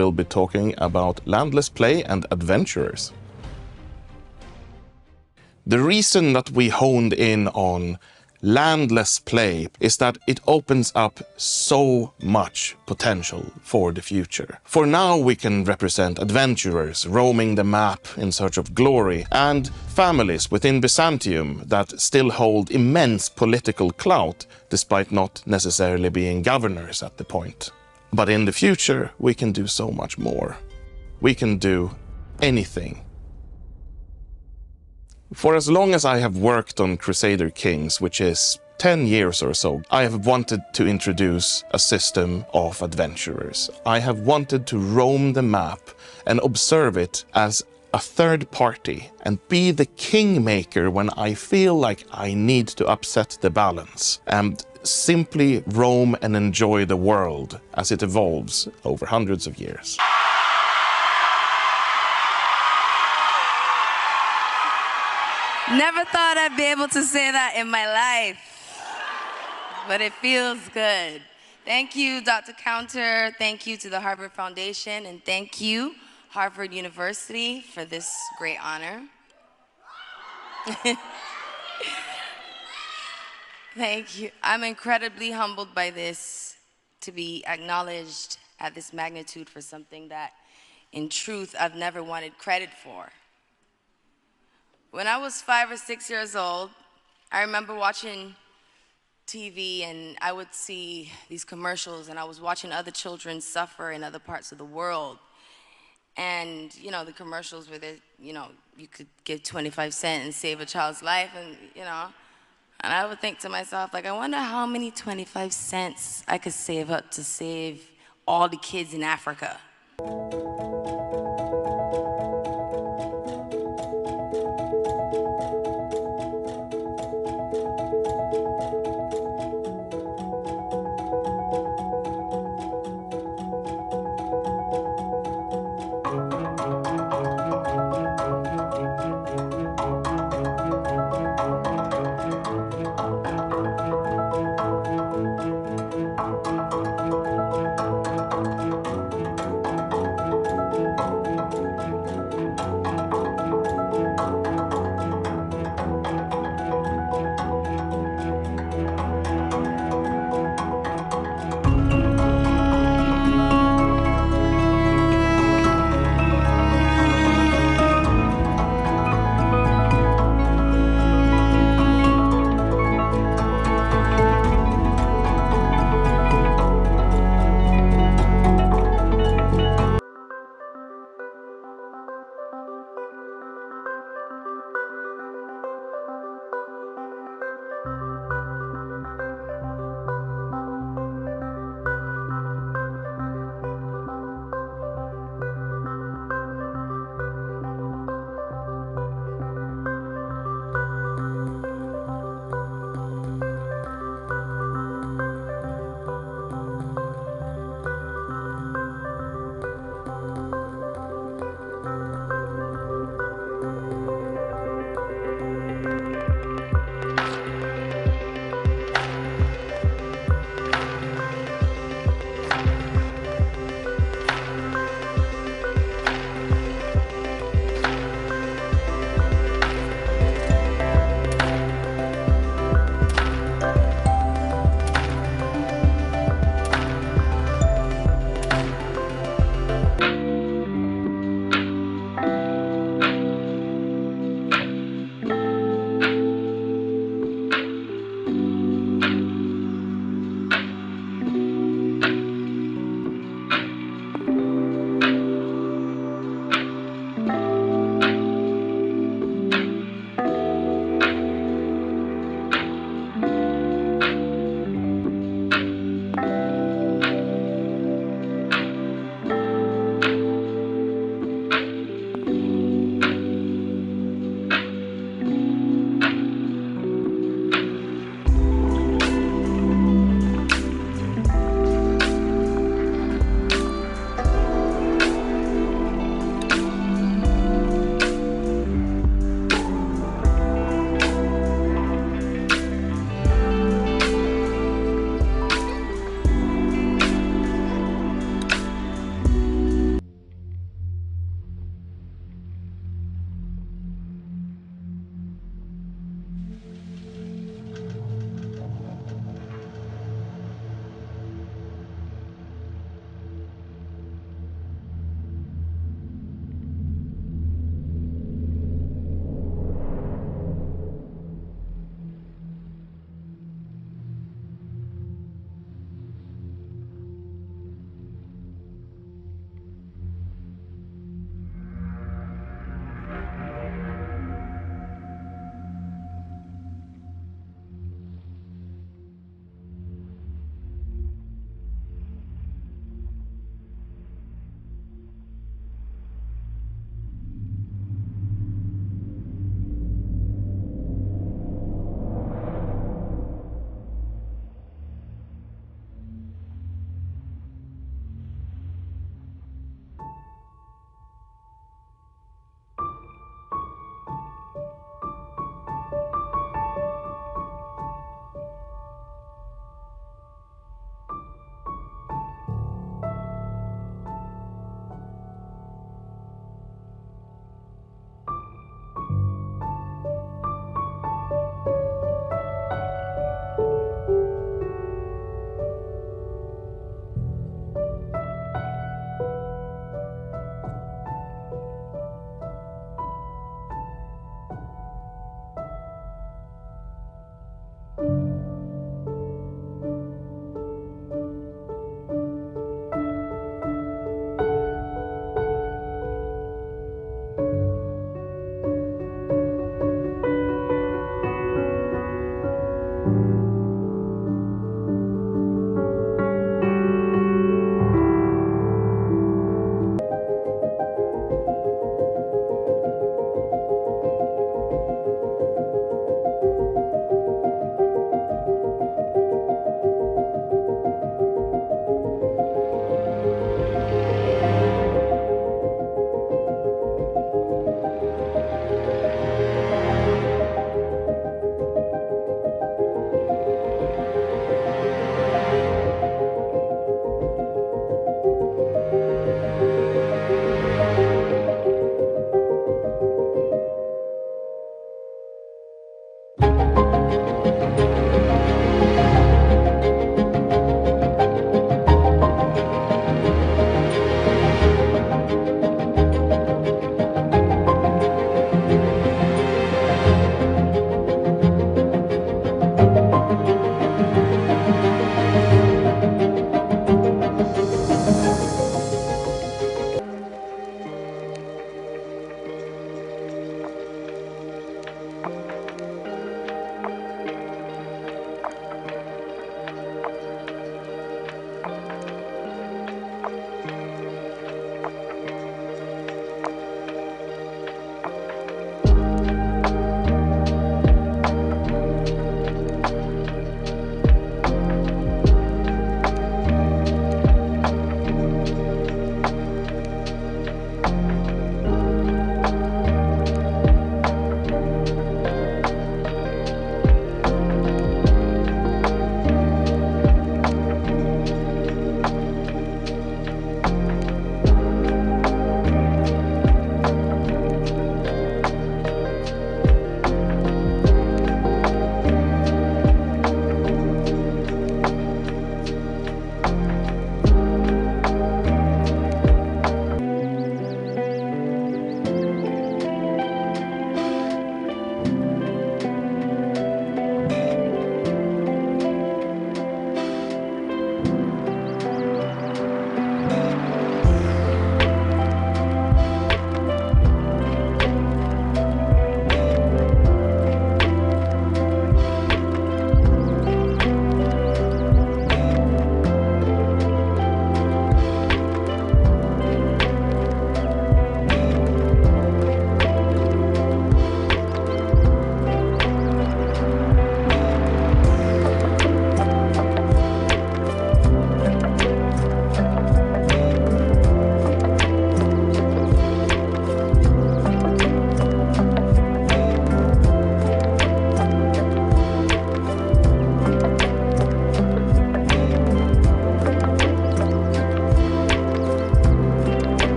We'll be talking about landless play and adventurers. The reason that we honed in on landless play is that it opens up so much potential for the future. For now, we can represent adventurers roaming the map in search of glory, and families within Byzantium that still hold immense political clout despite not necessarily being governors at the point. But in the future, we can do so much more. We can do anything. For as long as I have worked on Crusader Kings, which is 10 years or so, I have wanted to introduce a system of adventurers. I have wanted to roam the map and observe it as a third party and be the kingmaker when I feel like I need to upset the balance and simply roam and enjoy the world as it evolves over hundreds of years. Never thought I'd be able to say that in my life, but it feels good. Thank you, Dr. Counter. Thank you to the Harvard Foundation, and thank you, Harvard University, for this great honor. Thank you. I'm incredibly humbled by this, to be acknowledged at this magnitude for something that, in truth, I've never wanted credit for. When I was 5 or 6 years old, I remember watching TV and I would see these commercials and I was watching other children suffer in other parts of the world. And, you know, the commercials where you could give 25 cents and save a child's life and I would think to myself, like, I wonder how many 25 cents I could save up to save all the kids in Africa.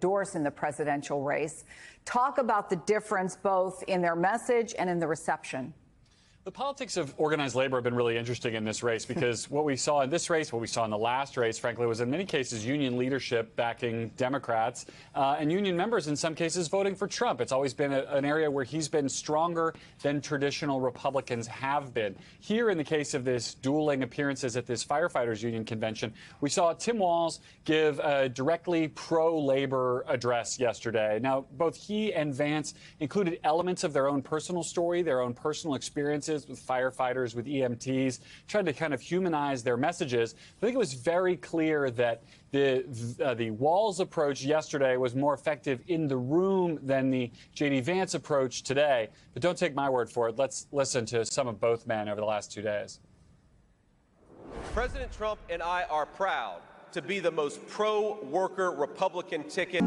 endorse in the presidential race. Talk about the difference both in their message and in the reception. The politics of organized labor have been really interesting in this race because what we saw in this race, what we saw in the last race, frankly, was in many cases union leadership backing Democrats and union members in some cases voting for Trump. It's always been an area where he's been stronger than traditional Republicans have been. Here, in the case of this dueling appearances at this firefighters union convention, we saw Tim Walz give a directly pro-labor address yesterday. Now, both he and Vance included elements of their own personal story, their own personal experiences with firefighters, with EMTs, trying to kind of humanize their messages. I think it was very clear that the Walz approach yesterday was more effective in the room than the J.D. Vance approach today. But don't take my word for it. Let's listen to some of both men over the last 2 days. President Trump and I are proud to be the most pro-worker Republican ticket.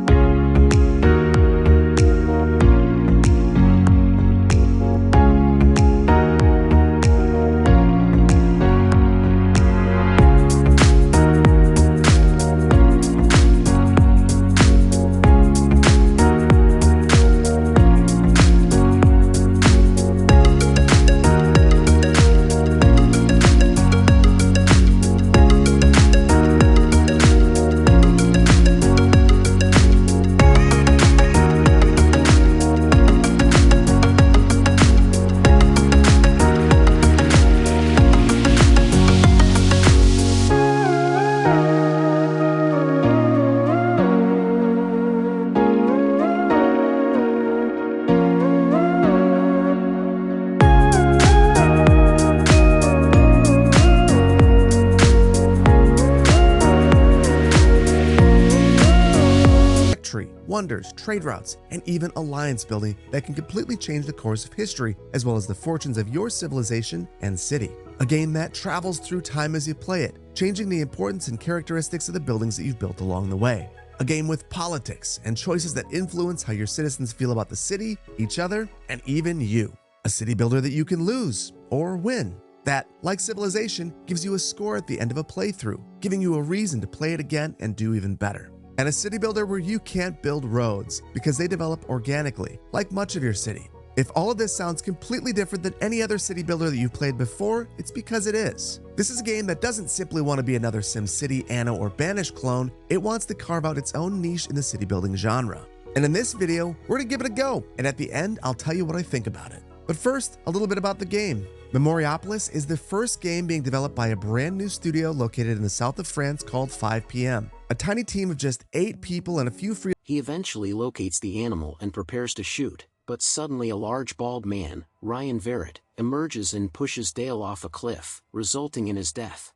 wonders, trade routes, and even alliance building that can completely change the course of history, as well as the fortunes of your civilization and city. A game that travels through time as you play it, changing the importance and characteristics of the buildings that you've built along the way. A game with politics and choices that influence how your citizens feel about the city, each other, and even you. A city builder that you can lose or win. That, like Civilization, gives you a score at the end of a playthrough, giving you a reason to play it again and do even better. And a city builder where you can't build roads because they develop organically, like much of your city. If all of this sounds completely different than any other city builder that you've played before, it's because it is. This is a game that doesn't simply want to be another SimCity, Anno, or Banish clone. It wants to carve out its own niche in the city building genre. And in this video, we're going to give it a go, and at the end, I'll tell you what I think about it. But first, a little bit about the game. Memoriopolis is the first game being developed by a brand new studio located in the south of France called 5 PM. A tiny team of just 8 people and a few free. He eventually locates the animal and prepares to shoot, but suddenly a large bald man, Ryan Verrett, emerges and pushes Dale off a cliff, resulting in his death.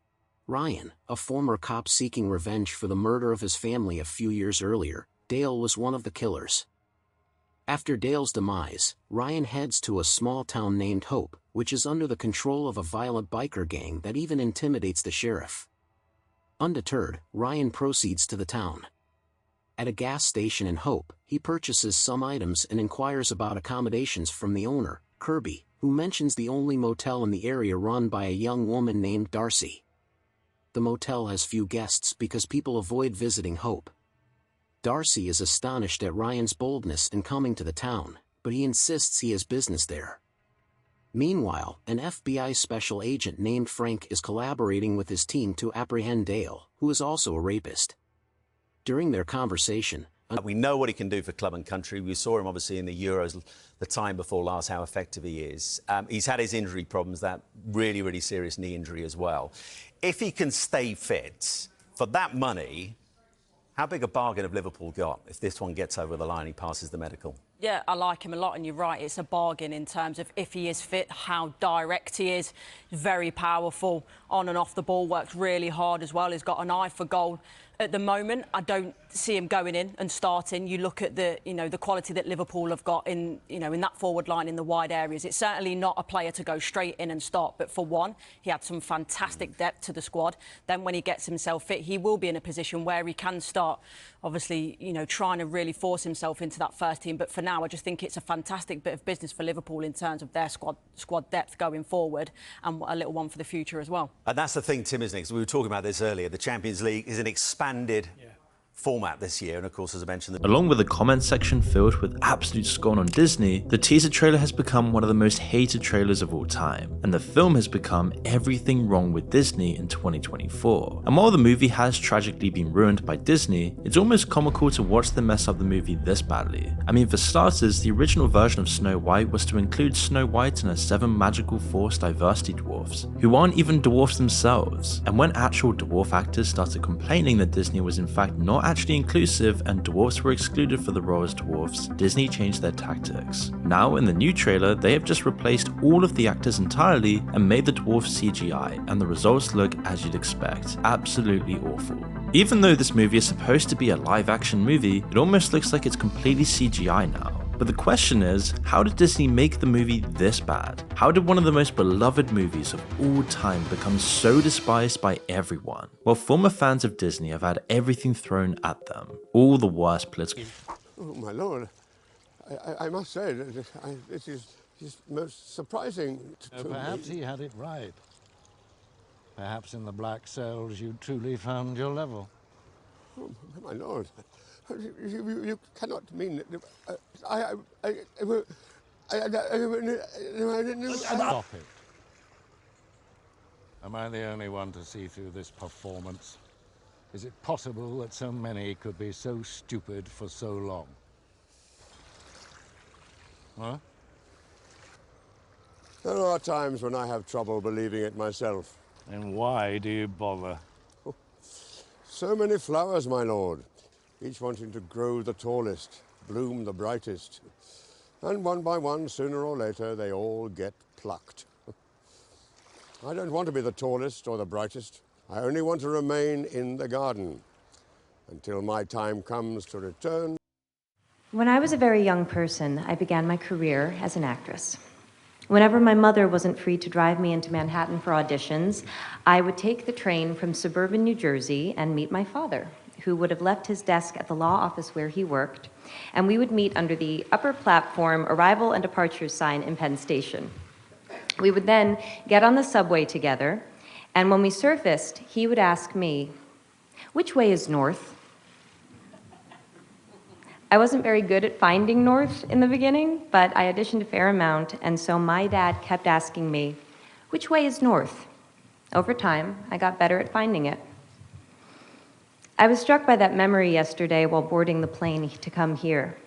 Ryan, a former cop seeking revenge for the murder of his family a few years earlier, Dale was one of the killers. After Dale's demise, Ryan heads to a small town named Hope, which is under the control of a violent biker gang that even intimidates the sheriff. Undeterred, Ryan proceeds to the town. At a gas station in Hope, he purchases some items and inquires about accommodations from the owner, Kirby, who mentions the only motel in the area run by a young woman named Darcy. The motel has few guests because people avoid visiting Hope. Darcy is astonished at Ryan's boldness in coming to the town, but he insists he has business there. Meanwhile, an FBI special agent named Frank is collaborating with his team to apprehend Dale, who is also a rapist. During their conversation, we know what he can do for club and country. We saw him obviously in the Euros the time before last, how effective he is. He's had his injury problems, that really, really serious knee injury as well. If he can stay fit, for that money, how big a bargain have Liverpool got if this one gets over the line, he passes the medical? Yeah, I like him a lot, and you're right, it's a bargain in terms of if he is fit, how direct he is, very powerful, on and off the ball, works really hard as well, he's got an eye for goal. At the moment, I don't see him going in and starting. You look at the, the quality that Liverpool have got in, in that forward line in the wide areas. It's certainly not a player to go straight in and start. But for one, he had some fantastic depth to the squad. Then when he gets himself fit, he will be in a position where he can start, obviously, trying to really force himself into that first team. But for now, I just think it's a fantastic bit of business for Liverpool in terms of their squad depth going forward, and a little one for the future as well. And that's the thing, Tim, isn't it? Because we were talking about this earlier. The Champions League is an expanded format this year, and of course, as I mentioned, Along with a comment section filled with absolute scorn on Disney, the teaser trailer has become one of the most hated trailers of all time, and the film has become everything wrong with Disney in 2024. And while the movie has tragically been ruined by Disney, it's almost comical to watch them mess up the movie this badly. I mean, for starters, the original version of Snow White was to include Snow White and her 7 magical Force diversity dwarfs, who aren't even dwarfs themselves. And when actual dwarf actors started complaining that Disney was in fact not actually inclusive and dwarfs were excluded for the role as dwarfs, Disney changed their tactics. Now in the new trailer, they have just replaced all of the actors entirely and made the dwarfs CGI, and the results look as you'd expect, absolutely awful. Even though this movie is supposed to be a live action movie, it almost looks like it's completely CGI now. But the question is, how did Disney make the movie this bad? How did one of the most beloved movies of all time become so despised by everyone? Well, former fans of Disney have had everything thrown at them. All the worst political... Oh, my lord. I must say, this is most surprising to me. Perhaps he had it right. Perhaps in the black cells you truly found your level. Oh, my lord. You cannot mean that. Stop it. Am I the only one to see through this performance? Is it possible that so many could be so stupid for so long? Huh? There are times when I have trouble believing it myself. And why do you bother? So many flowers, my lord, each wanting to grow the tallest, bloom the brightest. And one by one, sooner or later, they all get plucked. I don't want to be the tallest or the brightest. I only want to remain in the garden until my time comes to return. When I was a very young person, I began my career as an actress. Whenever my mother wasn't free to drive me into Manhattan for auditions, I would take the train from suburban New Jersey and meet my father, who would have left his desk at the law office where he worked, and we would meet under the upper platform arrival and departure sign in Penn Station. We would then get on the subway together, and when we surfaced, he would ask me, "Which way is north?" I wasn't very good at finding north in the beginning, but I auditioned a fair amount, and so my dad kept asking me, "Which way is north?" Over time, I got better at finding it. I was struck by that memory yesterday while boarding the plane to come here,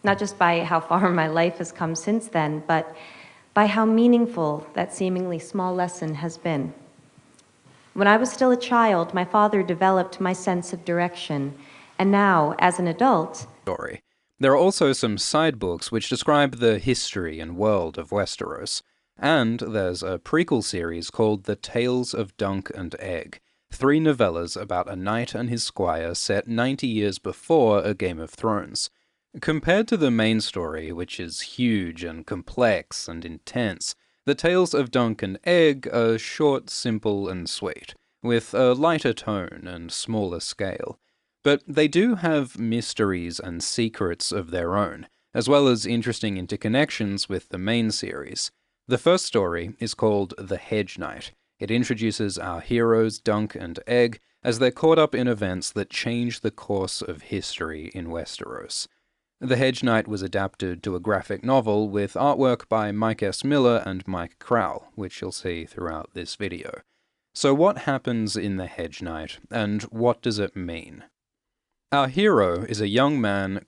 not just by how far my life has come since then, but by how meaningful that seemingly small lesson has been. When I was still a child, my father developed my sense of direction, and now, as an adult, story. There are also some side books which describe the history and world of Westeros, and there's a prequel series called The Tales of Dunk and Egg, 3 novellas about a knight and his squire set 90 years before A Game of Thrones. Compared to the main story, which is huge and complex and intense, The Tales of Dunk and Egg are short, simple, and sweet, with a lighter tone and smaller scale. But they do have mysteries and secrets of their own, as well as interesting interconnections with the main series. The first story is called The Hedge Knight. It introduces our heroes Dunk and Egg as they're caught up in events that change the course of history in Westeros. The Hedge Knight was adapted to a graphic novel with artwork by Mike S. Miller and Mike Crowell, which you'll see throughout this video. So what happens in The Hedge Knight, and what does it mean? Our hero is a young man